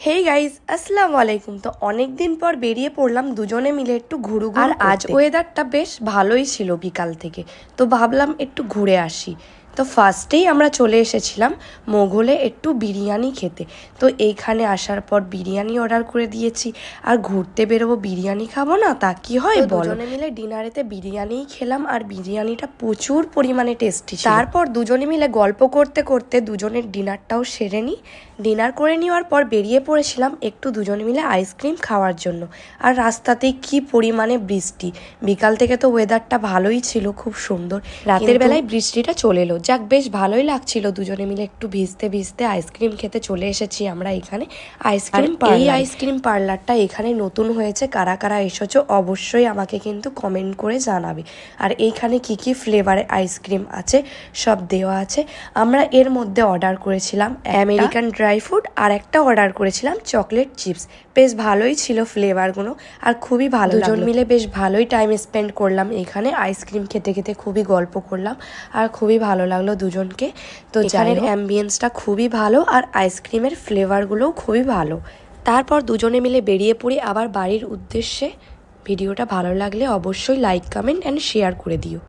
Hey guys, আসসালামু আলাইকুম। তো অনেক দিন পর বেরিয়ে পড়লাম দুজনে মিলে একটু ঘুরু। আর আজ ওয়েদারটা বেশ ভালোই ছিল বিকাল থেকে, তো ভাবলাম একটু ঘুরে আসি। তো ফার্স্টেই আমরা চলে এসেছিলাম মোঘলে একটু বিরিয়ানি খেতে। তো এইখানে আসার পর বিরিয়ানি অর্ডার করে দিয়েছি। আর ঘুরতে বেরোবো, বিরিয়ানি খাবো না তা কি হয় বলো। দুজনে মিলে ডিনারেতে বিরিয়ানিই খেলাম, আর বিরিয়ানিটা প্রচুর পরিমাণে টেস্টি ছিল। তারপর দুজনে মিলে গল্প করতে করতে দুজনের ডিনারটাও সেরে নিই। ডিনার করে নেওয়ার পর বেরিয়ে পড়েছিলাম একটু দুজনে মিলে আইসক্রিম খাওয়ার জন্য। আর রাস্তাতেই কি পরিমাণে বৃষ্টি, বিকাল থেকে তো ওয়েদারটা ভালোই ছিল, খুব সুন্দর। রাতের বেলায় বৃষ্টিটা চলে এলো, যাক বেশ ভালোই লাগছিল। দুজনে মিলে একটু ভিজতে ভিজতে আইসক্রিম খেতে চলে এসেছি আমরা এখানে আইসক্রিম পার্লার। এই আইসক্রিম পার্লারটা এখানে নতুন হয়েছে, কারা কারা এসেছো অবশ্যই আমাকে কিন্তু কমেন্ট করে জানাবে। আর এইখানে কি কি ফ্লেভারের আইসক্রিম আছে সব দেওয়া আছে। আমরা এর মধ্যে অর্ডার করেছিলাম আমেরিকান ড্রাই ফ্রুট, আর একটা অর্ডার করেছিলাম চকলেট চিপস। বেশ ভালোই ছিল ফ্লেভারগুলো, আর খুবই ভালো। দুজন মিলে বেশ ভালোই টাইম স্পেন্ড করলাম এখানে আইসক্রিম খেতে খেতে, খুবই গল্প করলাম আর খুবই ভালো লাগলো দুজনকে। তো এখানের অ্যাম্বিয়েন্সটা খুবই ভালো, আর আইসক্রিমের ফ্লেভারগুলোও খুবই ভালো। তারপর দুজনে মিলে বেরিয়ে পড়ি আবার বাড়ির উদ্দেশ্যে। ভিডিওটা ভালো লাগলে অবশ্যই লাইক, কমেন্ট অ্যান্ড শেয়ার করে দিও।